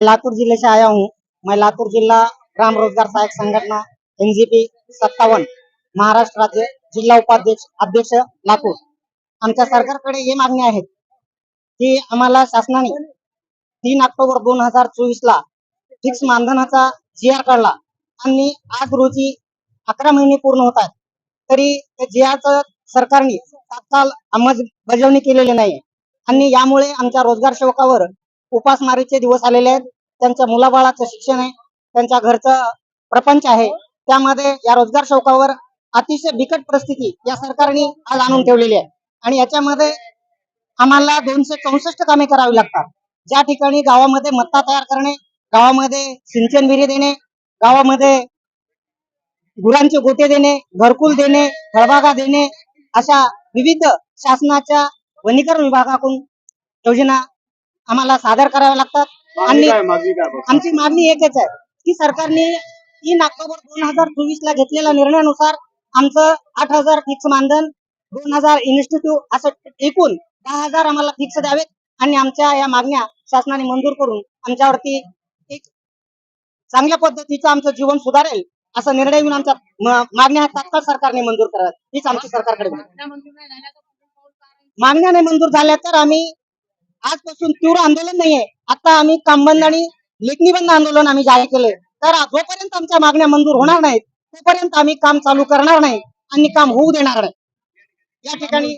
लातूर जिले से आया हूँ। मैं लातूर जिला ग्राम रोजगार सहायक संगठना NGP 57 महाराष्ट्र राज्य जिल्हा उपाध्यक्ष अध्यक्ष लातूर। आमच्या सरकारकडे हे मागणी आहेत की आम्हाला शासनाने 3 ऑक्टोबर 2024 ला फिक्स मानधनाचा GR काढला आणि आज रोजी 11 महिने पूर्ण होत आहेत, तरी GRचं सरकारने तात्काळ अंमलबजावणी केलेली नाही आणि यामुळे आमच्या रोजगार सेवकावर उपासमारीचे दिवस आलेले आहेत। त्यांच्या मुलाबाळाचं शिक्षण आहे, त्यांच्या घरचं प्रपंच आहे, त्यामध्ये या रोजगार सेवकावर अतिशय बिकट परिस्थिती या सरकारने आज आणून ठेवलेली आहे आणि याच्यामध्ये आम्हाला 264 कामे करावी लागतात। ज्या ठिकाणी गावामध्ये मत्ता तयार करणे, गावामध्ये सिंचन विहीर देणे, गावामध्ये गुरांचे गोटे देणे, घरकुल देणे, फळबागा देणे, अशा विविध शासनाच्या वनीकरण विभागाकडून योजना आम्हाला सादर कराव्या लागतात आणि आमची मागणी एकच आहे की सरकारने 3 ऑक्टोबर 2024 ला घेतलेल्या निर्णयानुसार आमचं 8,000 फिक्स मानधन, 2,000 इन्स्टिट्यूट असं एकूण 10,000 आम्हाला फिक्स द्यावेत आणि आमच्या या मागण्या शासनाने मंजूर करून आमच्यावरती एक चांगल्या पद्धतीचं आमचं जीवन सुधारेल असा निर्णय घेऊन आमच्या मागण्या तात्काळ सरकारने मंजूर कराव्यात, हीच आमची सरकारकडे मागण्या नाही मंजूर झाल्या तर आम्ही आजपासून तीव्र आंदोलन नाहीये, आता आम्ही काम बंद आणि लेखणी बंद आंदोलन आम्ही जाहीर केले। तर जोपर्यंत आमच्या मागण्या मंजूर होणार नाहीत तोपर्यंत आम्ही काम चालू करणार नाही आणि काम होऊ देणार नाही। या ठिकाणी